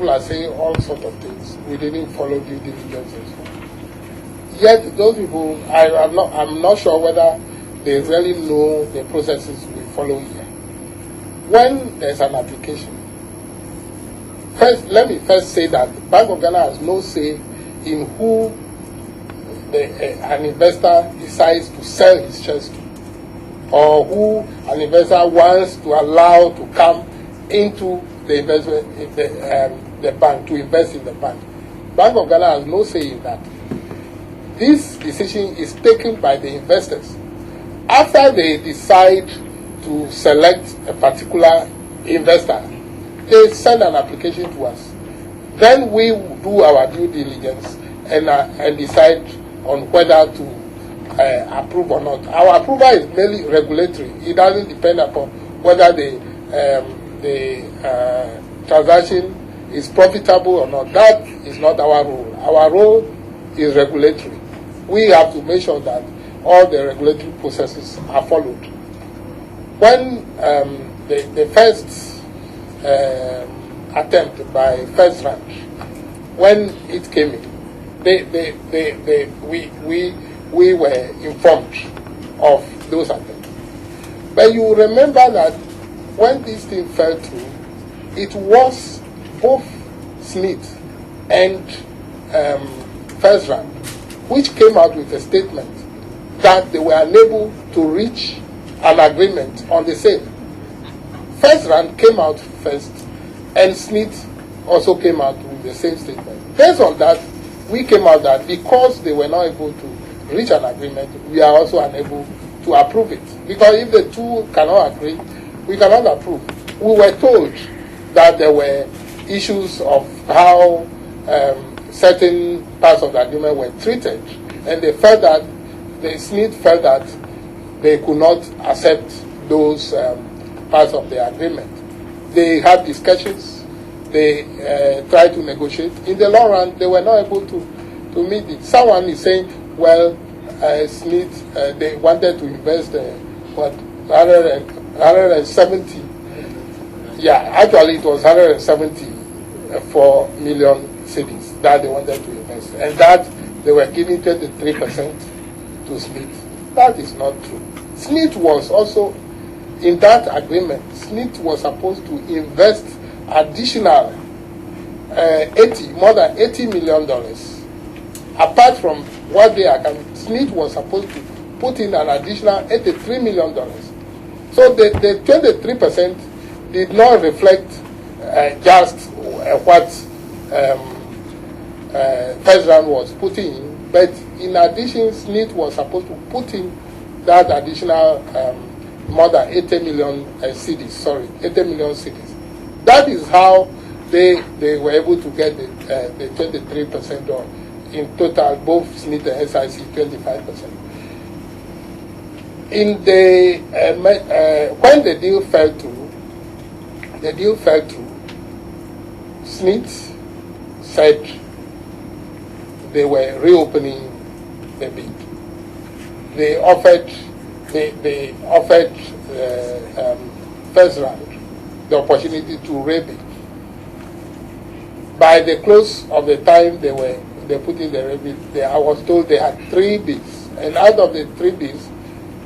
people are saying all sorts of things. We didn't follow due diligence and so on. Yet those people, I'm not sure whether they really know the processes we follow here. When there's an application, let me first say that Bank of Ghana has no say in who an investor decides to sell his shares to, or who an investor wants to allow to come into the investment, the bank, to invest in the bank. Bank of Ghana has no say in that. This decision is taken by the investors. After they decide to select a particular investor, they send an application to us. Then we do our due diligence and decide on whether to approve or not. Our approval is merely regulatory. It doesn't depend upon whether the transaction is profitable or not. That is not our role. Our role is regulatory. We have to make sure that all the regulatory processes are followed. When the first attempt by First Rank, when it came in, we were informed of those attempts. But you remember that when this thing fell through, it was both Smith and First Rank which came out with a statement that they were unable to reach an agreement on the sale. First Rank came out first, and Smith also came out with the same statement. Based on that, we came out that because they were not able to reach an agreement, we are also unable to approve it. Because if the two cannot agree, we cannot approve. We were told that there were issues of how certain parts of the agreement were treated, and they felt that Smith felt that they could not accept those parts of the agreement. They had discussions. They tried to negotiate. In the long run, they were not able to meet it. Someone is saying, well, Smith, they wanted to invest 170. Yeah, actually it was 174 million cedis that they wanted to invest, and that they were giving 23% to Smith. That is not true. Smith was also in that agreement. Smith was supposed to invest additional more than $80 million. Apart from what they are, Smith was supposed to put in an additional $83 million. So the 23% did not reflect just what First Round was putting in, but in addition, Smith was supposed to put in that additional more than 80 million cedis. 80 million cedis. That is how they were able to get the 23%, or in total, both Smith and SIC 25%. In the when the deal fell through, Smith said they were reopening the bid. They offered First Round the opportunity to rebid. By the close of the time they put in the rebid, I was told they had 3 bids, and out of the 3 bids,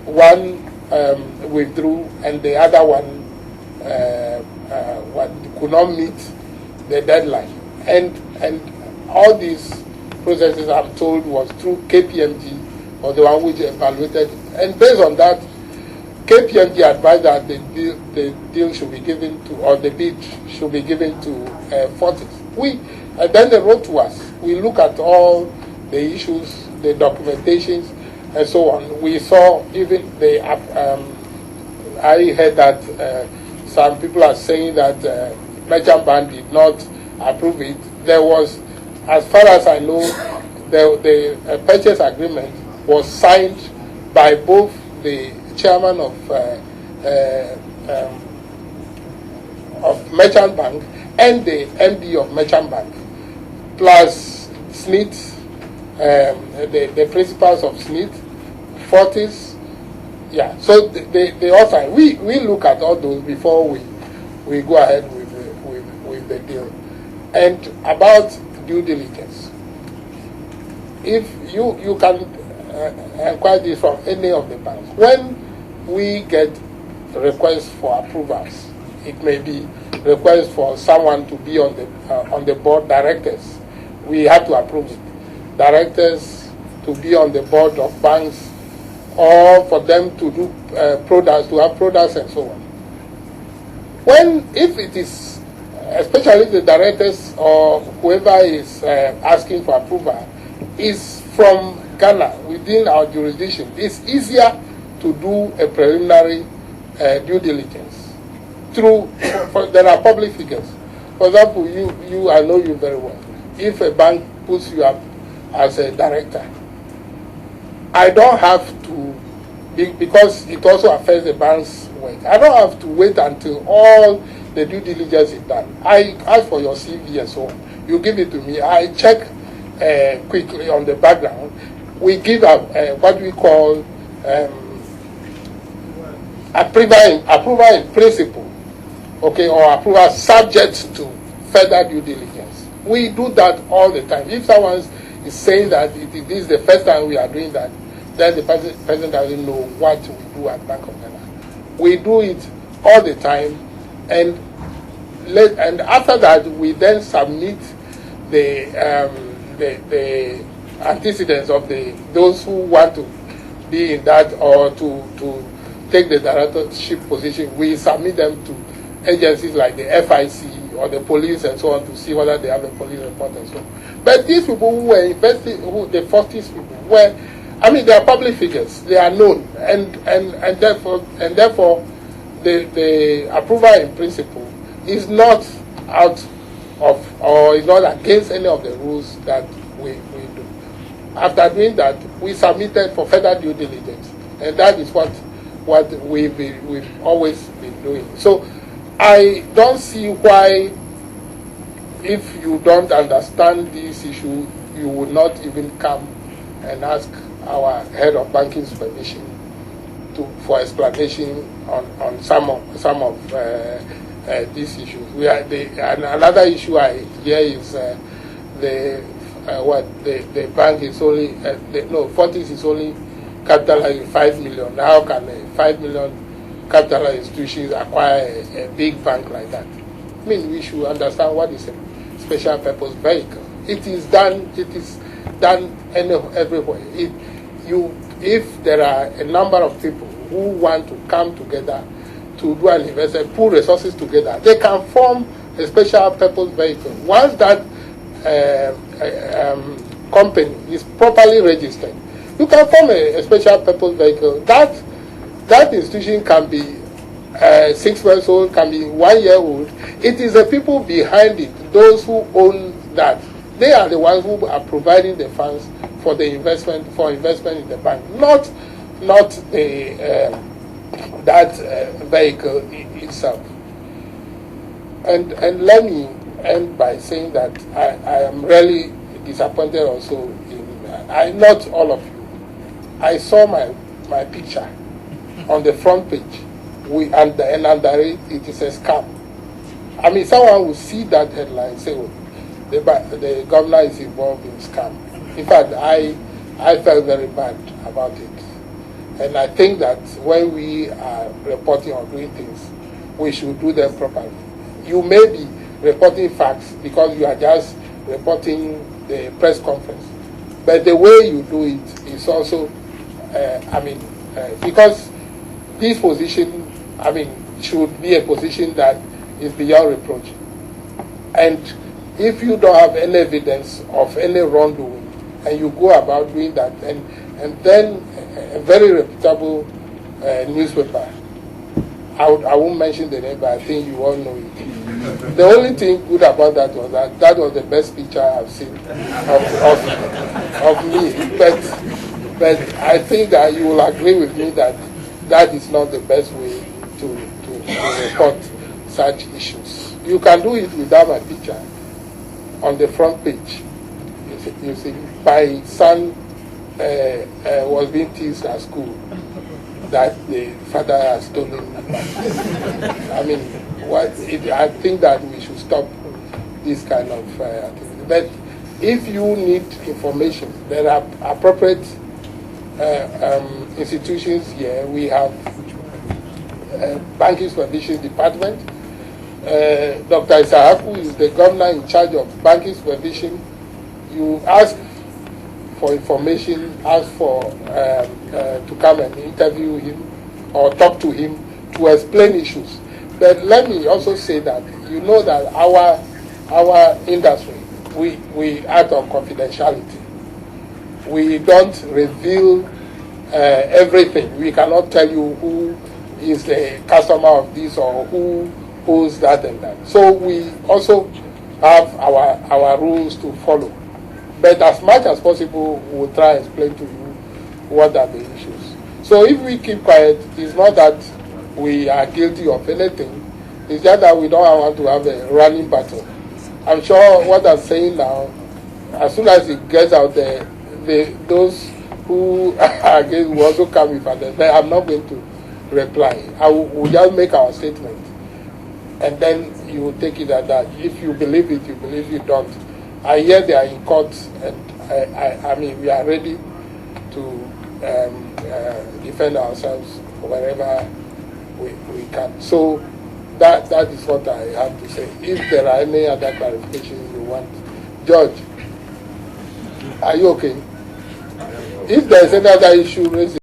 one withdrew, and the other one could not meet the deadline. And all these processes, I'm told, was through KPMG, or the one which evaluated. And based on that, KPMG advised that the deal should be given to, or the bid should be given to Fortiz. Then they wrote to us. We look at all the issues, the documentations, and so on. We saw even I heard that some people are saying that Merchant Bank did not approve it. There was, as far as I know, the purchase agreement was signed by both the chairman of Merchant Bank and the MD of Merchant Bank, plus Smith, the principals of Smith, Fortiz. Yeah, so they all signed. We look at all those before we go ahead with the deal. And about due diligence, if you can inquire this from any of the banks. When we get requests for approvals, it may be request for someone to be on the board, directors. We have to approve it. Directors to be on the board of banks, or for them to do products, to have products and so on. If it is, especially the directors or whoever is asking for approval, is from Ghana, within our jurisdiction, it's easier to do a preliminary due diligence through, there are public figures. For example, I know you very well. If a bank puts you up as a director, I don't have to, because it also affects the bank's work, I don't have to wait until all the due diligence is done. I ask for your CV and so on. You give it to me. I check quickly on the background. We give what we call approval in principle, okay, or approval subject to further due diligence. We do that all the time. If someone is saying that this is the first time we are doing that, then the person doesn't know what we do at Bank of Ghana. We do it all the time, and after that we then submit the antecedents of those who want to be in that or to take the directorship position. We submit them to agencies like the FIC or the police and so on to see whether they have a police report and so on. But these people who were investing, the Fortiz people, they are public figures. They are known, and therefore the approval in principle is not out of, or is not against any of the rules that we do. After doing that, we submitted for further due diligence, and that is what we've always been doing. So I don't see why, if you don't understand this issue, you would not even come and ask our head of banking supervision for explanation on some of these issues. And another issue I hear is the bank is only Fortiz is only capitalizing 5 million. How can a 5 million capital institutions acquire a big bank like that? I mean, we should understand what is a special purpose vehicle. It is done everywhere. If there are a number of people who want to come together to do an investment, pool resources together, they can form a special purpose vehicle. Once that company is properly registered, you can form a special purpose vehicle. That institution can be 6 months old, can be 1 year old. It is the people behind it, those who own that. They are the ones who are providing the funds for the investment in the bank, not that vehicle itself. And let me end by saying that I am really disappointed also in not all of you. I saw my picture on the front page, and under it is a scam. I mean, someone will see that headline and say, "Oh, the governor is involved in scam." In fact, I felt very bad about it. And I think that when we are reporting or doing things, we should do them properly. You may be reporting facts because you are just reporting the press conference. But the way you do it is also, because this position, should be a position that is beyond reproach. And if you don't have any evidence of any wrongdoing, and you go about doing that, and then a very reputable newspaper, I won't mention the name, but I think you all know it. The only thing good about that was that was the best picture I've seen of me. But I think that you will agree with me that that is not the best way to report such issues. You can do it without my picture on the front page. You see, my son was being teased at school that the father has stolen. I think that we should stop this kind of activity. But if you need information, there are appropriate institutions here. We have Banking Supervision Department. Dr. Isahaku is the governor in charge of banking supervision. You ask for information, ask for to come and interview him or talk to him to explain issues. But let me also say that you know that our industry, we act on confidentiality. We don't reveal everything. We cannot tell you who is the customer of this or who owes that and that. So we also have our rules to follow. But as much as possible, we'll try and explain to you what are the issues. So if we keep quiet, it's not that we are guilty of anything. It's just that we don't want to have a running battle. I'm sure what I'm saying now, as soon as it gets out there, those who are against will also come with others. But I'm not going to reply. We'll just make our statement. And then you will take it at that. If you believe it, you believe you don't. I hear they are in court, and I mean, we are ready to defend ourselves wherever we can. So that is what I have to say. If there are any other clarifications you want. George, are you okay? If there is any other issue, raise it.